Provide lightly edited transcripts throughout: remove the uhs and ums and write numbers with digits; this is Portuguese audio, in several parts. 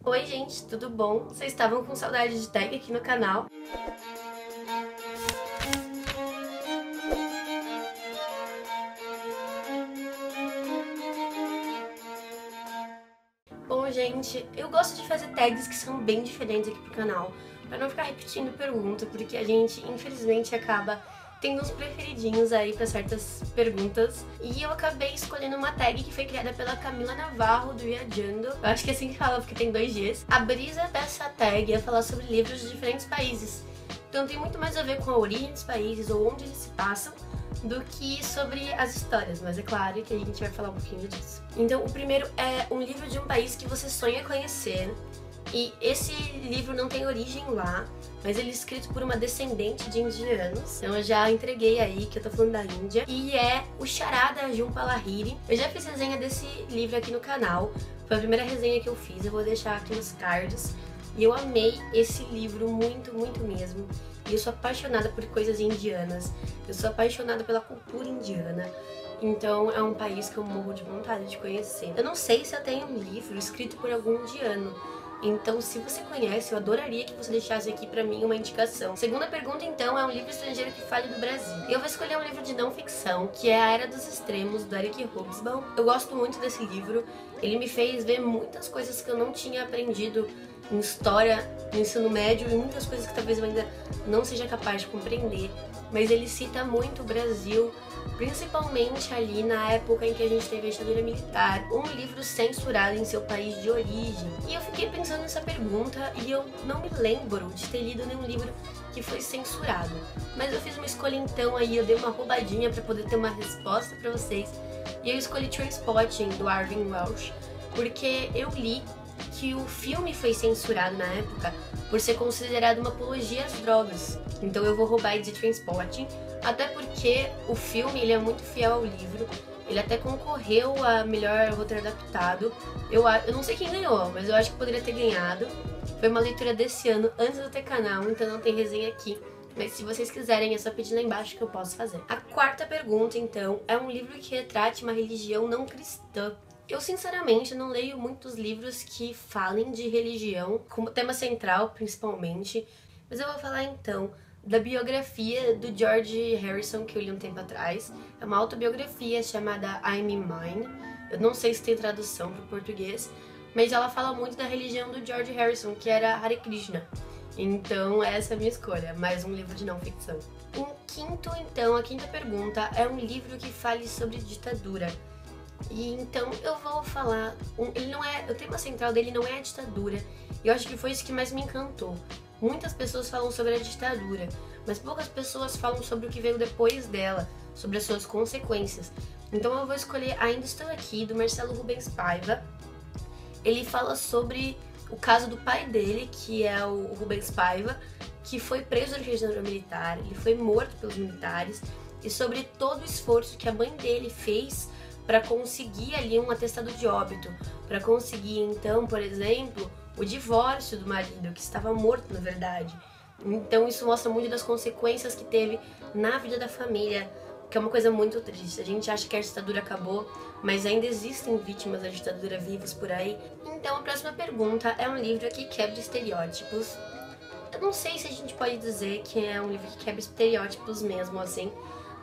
Oi gente, tudo bom? Vocês estavam com saudade de tag aqui no canal? Bom gente, eu gosto de fazer tags que são bem diferentes aqui pro canal, pra não ficar repetindo pergunta, porque a gente infelizmente acaba tendo uns preferidinhos aí pra certas perguntas. E eu acabei escolhendo uma tag que foi criada pela Camila Navarro, do Viajando. Eu acho que é assim que fala, porque tem 2 Gs. A brisa dessa tag é falar sobre livros de diferentes países. Então tem muito mais a ver com a origem dos países ou onde eles se passam, do que sobre as histórias, mas é claro que a gente vai falar um pouquinho disso. Então o primeiro é um livro de um país que você sonha conhecer. E esse livro não tem origem lá, mas ele é escrito por uma descendente de indianos. Então eu já entreguei aí que eu tô falando da Índia. E é o Charada Jhumpa Lahiri. Eu já fiz resenha desse livro aqui no canal. Foi a primeira resenha que eu fiz, eu vou deixar aqui nos cards. E eu amei esse livro muito, muito mesmo. E eu sou apaixonada por coisas indianas. Eu sou apaixonada pela cultura indiana. Então é um país que eu morro de vontade de conhecer. Eu não sei se eu tenho um livro escrito por algum indiano. Então, se você conhece, eu adoraria que você deixasse aqui pra mim uma indicação. Segunda pergunta, então, é um livro estrangeiro que fale do Brasil. E eu vou escolher um livro de não ficção, que é A Era dos Extremos, do Eric Hobsbawm. Eu gosto muito desse livro. Ele me fez ver muitas coisas que eu não tinha aprendido em história, no ensino médio, e muitas coisas que talvez eu ainda não seja capaz de compreender. Mas ele cita muito o Brasil, principalmente ali na época em que a gente teve a ditadura militar, um livro censurado em seu país de origem. E eu fiquei pensando nessa pergunta e eu não me lembro de ter lido nenhum livro que foi censurado. Mas eu fiz uma escolha então aí, eu dei uma roubadinha para poder ter uma resposta para vocês. E eu escolhi Trainspotting, do Arvin Welsh, porque eu li que o filme foi censurado na época por ser considerado uma apologia às drogas. Então eu vou roubar e dizer Trainspotting, até porque o filme ele é muito fiel ao livro. Ele até concorreu a melhor roteiro adaptado. Eu não sei quem ganhou, mas eu acho que poderia ter ganhado. Foi uma leitura desse ano, antes de eu ter canal, então não tem resenha aqui. Mas se vocês quiserem, é só pedir lá embaixo que eu posso fazer. A quarta pergunta, então, é um livro que retrate uma religião não cristã. Eu, sinceramente, não leio muitos livros que falem de religião, como tema central, principalmente. Mas eu vou falar, então, da biografia do George Harrison, que eu li um tempo atrás. É uma autobiografia chamada I'm in Mine. Eu não sei se tem tradução para o português, mas ela fala muito da religião do George Harrison, que era Hare Krishna. Então essa é a minha escolha, mais um livro de não ficção. Em quinto, então, a quinta pergunta é um livro que fale sobre ditadura. E então eu vou falar, ele não é, o tema central dele não é a ditadura. E eu acho que foi isso que mais me encantou. Muitas pessoas falam sobre a ditadura, mas poucas pessoas falam sobre o que veio depois dela, sobre as suas consequências. Então eu vou escolher Ainda Estou Aqui, do Marcelo Rubens Paiva. Ele fala sobre o caso do pai dele, que é o Rubens Paiva, que foi preso durante a ditadura militar, ele foi morto pelos militares, e sobre todo o esforço que a mãe dele fez para conseguir ali um atestado de óbito, para conseguir então, por exemplo, o divórcio do marido, que estava morto na verdade. Então isso mostra muito das consequências que teve na vida da família, que é uma coisa muito triste. A gente acha que a ditadura acabou, mas ainda existem vítimas da ditadura vivas por aí. Então a próxima pergunta é um livro que quebra estereótipos. Eu não sei se a gente pode dizer que é um livro que quebra estereótipos mesmo assim,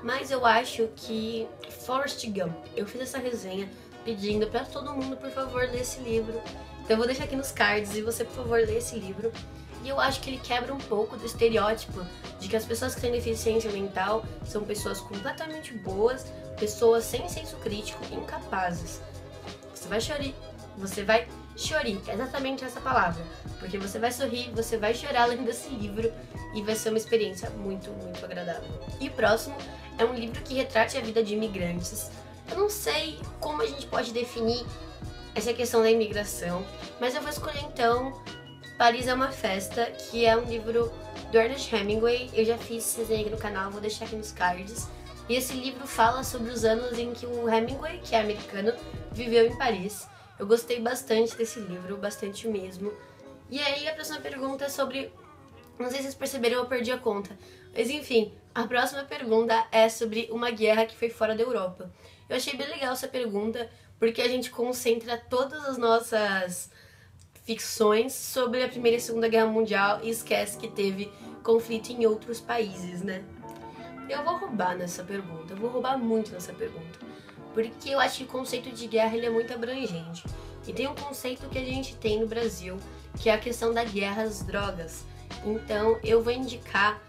mas eu acho que Forrest Gump, eu fiz essa resenha pedindo pra todo mundo, por favor, ler esse livro. Então eu vou deixar aqui nos cards e você, por favor, lê esse livro. E eu acho que ele quebra um pouco do estereótipo de que as pessoas que têm deficiência mental são pessoas completamente boas, pessoas sem senso crítico, incapazes. Você vai chorir, é exatamente essa palavra. Porque você vai sorrir, você vai chorar lendo esse livro e vai ser uma experiência muito, muito agradável. E o próximo é um livro que retrate a vida de imigrantes. Eu não sei como a gente pode definir essa questão da imigração, mas eu vou escolher então Paris é uma Festa, que é um livro do Ernest Hemingway. Eu já fiz resenha aqui no canal, vou deixar aqui nos cards. E esse livro fala sobre os anos em que o Hemingway, que é americano, viveu em Paris. Eu gostei bastante desse livro, bastante mesmo. E aí a próxima pergunta é sobre... Não sei se vocês perceberam, eu perdi a conta. Mas enfim, a próxima pergunta é sobre uma guerra que foi fora da Europa. Eu achei bem legal essa pergunta, porque a gente concentra todas as nossas ficções sobre a Primeira e Segunda Guerra Mundial e esquece que teve conflito em outros países, né? Eu vou roubar nessa pergunta, eu vou roubar muito nessa pergunta, porque eu acho que o conceito de guerra ele é muito abrangente. E tem um conceito que a gente tem no Brasil, que é a questão da guerra às drogas. Então eu vou indicar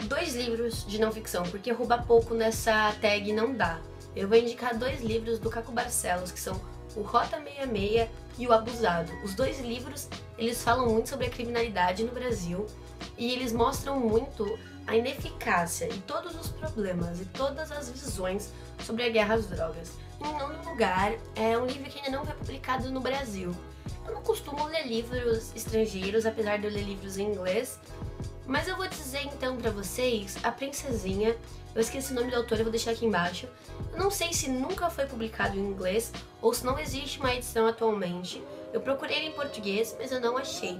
2 livros de não ficção, porque roubar pouco nessa tag não dá. Eu vou indicar 2 livros do Caco Barcelos, que são o Rota 66 e o Abusado. Os 2 livros, eles falam muito sobre a criminalidade no Brasil e eles mostram muito a ineficácia e todos os problemas e todas as visões sobre a guerra às drogas. Em nono lugar, é um livro que ainda não foi publicado no Brasil. Eu não costumo ler livros estrangeiros, apesar de eu ler livros em inglês, mas eu vou dizer então pra vocês A Princesinha. Eu esqueci o nome do autor, eu vou deixar aqui embaixo. Eu não sei se nunca foi publicado em inglês ou se não existe uma edição atualmente. Eu procurei em português, mas eu não achei.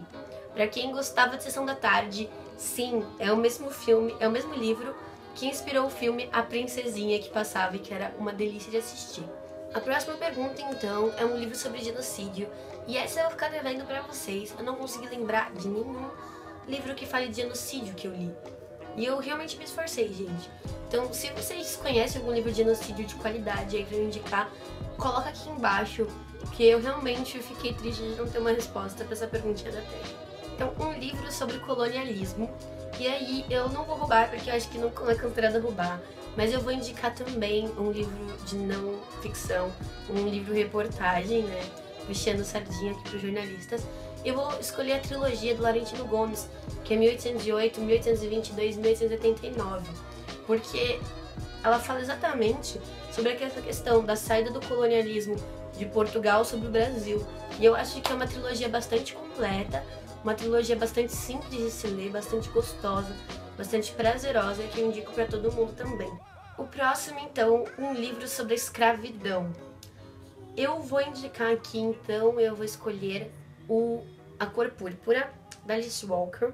Pra quem gostava de Sessão da Tarde, sim, é o mesmo filme, é o mesmo livro que inspirou o filme A Princesinha que passava e que era uma delícia de assistir. A próxima pergunta, então, é um livro sobre genocídio e essa eu vou ficar devendo pra vocês. Eu não consegui lembrar de nenhum livro que fale de genocídio que eu li. E eu realmente me esforcei, gente. Então, se vocês conhecem algum livro de genocídio de qualidade aí pra eu indicar, coloca aqui embaixo, porque eu realmente fiquei triste de não ter uma resposta pra essa perguntinha da tag. Então, um livro sobre colonialismo. E aí, eu não vou roubar, porque eu acho que não é considerado roubar. Mas eu vou indicar também um livro de não ficção, um livro reportagem, né? Puxando sardinha aqui pros jornalistas. Eu vou escolher a trilogia do Laurentino Gomes, que é 1808, 1822 e 1889. Porque ela fala exatamente sobre essa questão da saída do colonialismo de Portugal sobre o Brasil. E eu acho que é uma trilogia bastante completa, uma trilogia bastante simples de se ler, bastante gostosa, bastante prazerosa e que eu indico para todo mundo também. O próximo, então, um livro sobre a escravidão. Eu vou indicar aqui, então, eu vou escolher A Cor Púrpura, da Alice Walker.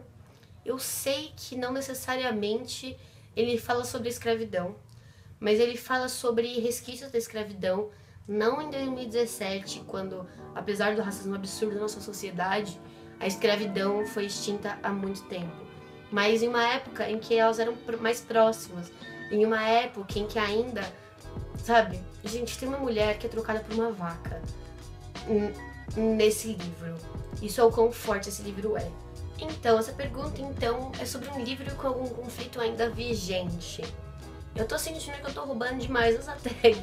Eu sei que não necessariamente ele fala sobre a escravidão, mas ele fala sobre resquícios da escravidão, não em 2017, quando, apesar do racismo absurdo da nossa sociedade, a escravidão foi extinta há muito tempo, mas em uma época em que elas eram mais próximas, em uma época em que ainda, sabe, gente, tem uma mulher que é trocada por uma vaca nesse livro. Isso é o quão forte esse livro é. Então, essa pergunta então é sobre um livro com algum conflito ainda vigente. Eu tô sentindo que eu tô roubando demais essa tag,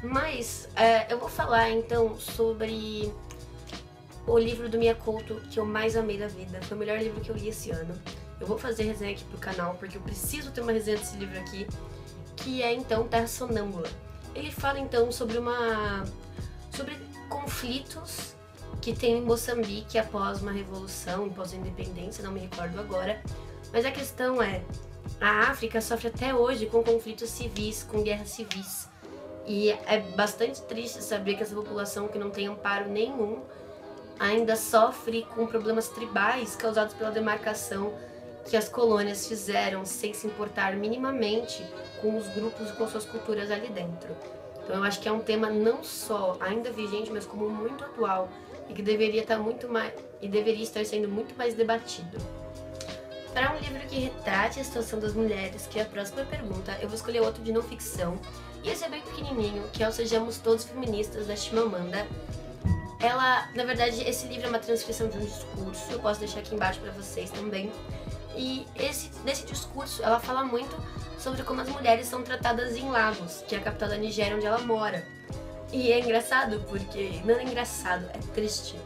mas eu vou falar então sobre o livro do Mia Couto que eu mais amei da vida. Foi o melhor livro que eu li esse ano. Eu vou fazer resenha aqui pro canal, porque eu preciso ter uma resenha desse livro aqui, que é então Terra Sonâmbula. Ele fala então sobre conflitos que tem em Moçambique após uma revolução, após a independência, não me recordo agora. Mas a questão é, a África sofre até hoje com conflitos civis, com guerras civis. E é bastante triste saber que essa população que não tem amparo nenhum ainda sofre com problemas tribais causados pela demarcação que as colônias fizeram sem se importar minimamente com os grupos e com suas culturas ali dentro. Então eu acho que é um tema não só ainda vigente, mas como muito atual e que deveria estar sendo muito mais debatido. Para um livro que retrate a situação das mulheres, que é a próxima pergunta, eu vou escolher outro de não ficção. E esse é bem pequenininho, que é o Sejamos Todos Feministas, da Chimamanda. Na verdade, esse livro é uma transcrição de um discurso, eu posso deixar aqui embaixo para vocês também. E nesse discurso, ela fala muito sobre como as mulheres são tratadas em Lagos, que é a capital da Nigéria, onde ela mora. E é engraçado porque... Não é engraçado, é triste.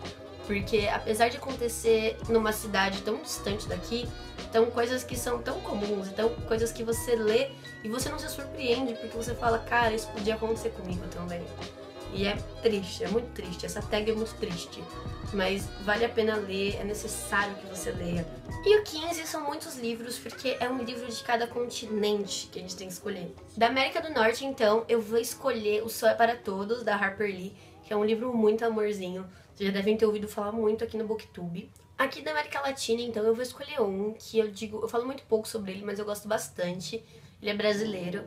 Porque apesar de acontecer numa cidade tão distante daqui, então coisas que são tão comuns, então coisas que você lê e você não se surpreende, porque você fala, cara, isso podia acontecer comigo também. E é triste, é muito triste, essa tag é muito triste. Mas vale a pena ler, é necessário que você leia. E o 15 são muitos livros, porque é um livro de cada continente que a gente tem que escolher. Da América do Norte, então, eu vou escolher O Sol é para Todos, da Harper Lee, que é um livro muito amorzinho. Vocês já devem ter ouvido falar muito aqui no Booktube. Aqui da América Latina, então, eu vou escolher um que eu falo muito pouco sobre ele, mas eu gosto bastante. Ele é brasileiro.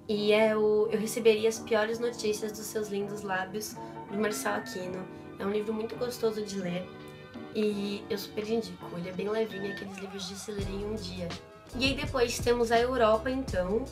E Eu Receberia as Piores Notícias dos Seus Lindos Lábios, do Marcelo Aquino. É um livro muito gostoso de ler. e eu super indico. Ele é bem levinho, aqueles livros de se ler em um dia. E aí depois temos a Europa, então.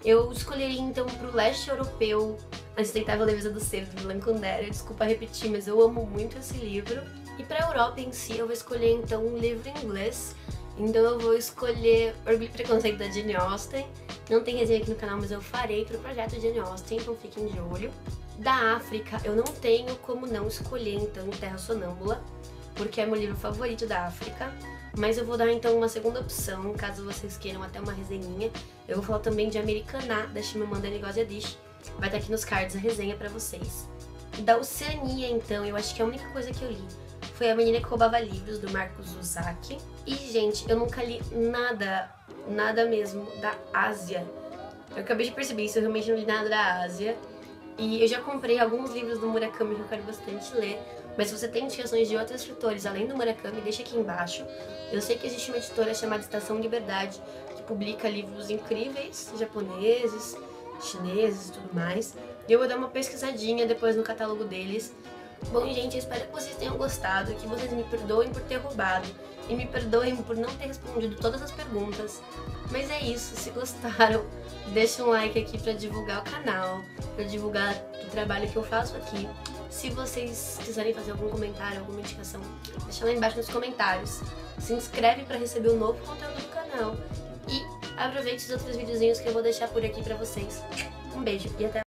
Eu escolheria então pro leste europeu A Insustentável Leveza do Ser, do Milan Kundera. Desculpa repetir, mas eu amo muito esse livro. E pra Europa em si, eu vou escolher então um livro em inglês. Então eu vou escolher Orgulho e Preconceito da Jane Austen. Não tem resenha aqui no canal, mas eu farei pro projeto Jane Austen, então fiquem de olho. Da África, eu não tenho como não escolher então Terra Sonâmbula, porque é meu livro favorito da África. Mas eu vou dar então uma segunda opção, caso vocês queiram até uma resenhinha. Eu vou falar também de Americaná, da Chimamanda Ngozi Adichie. Vai estar aqui nos cards a resenha pra vocês. Da Oceania, então, eu acho que a única coisa que eu li foi A Menina que Roubava Livros, do Marcos Zusak. E, gente, eu nunca li nada mesmo da Ásia. Eu acabei de perceber isso, eu realmente não li nada da Ásia. E eu já comprei alguns livros do Murakami que eu quero bastante ler. Mas se você tem indicações de outros escritores além do Murakami, deixa aqui embaixo. Eu sei que existe uma editora chamada Estação Liberdade, que publica livros incríveis, japoneses, chineses e tudo mais. E eu vou dar uma pesquisadinha depois no catálogo deles. Bom, gente, eu espero que vocês tenham gostado, que vocês me perdoem por ter roubado e me perdoem por não ter respondido todas as perguntas. Mas é isso, se gostaram, deixa um like aqui pra divulgar o canal, pra divulgar o trabalho que eu faço aqui. Se vocês quiserem fazer algum comentário, alguma indicação, deixa lá embaixo nos comentários. Se inscreve pra receber um novo conteúdo do canal e aproveite os outros videozinhos que eu vou deixar por aqui pra vocês. Um beijo e até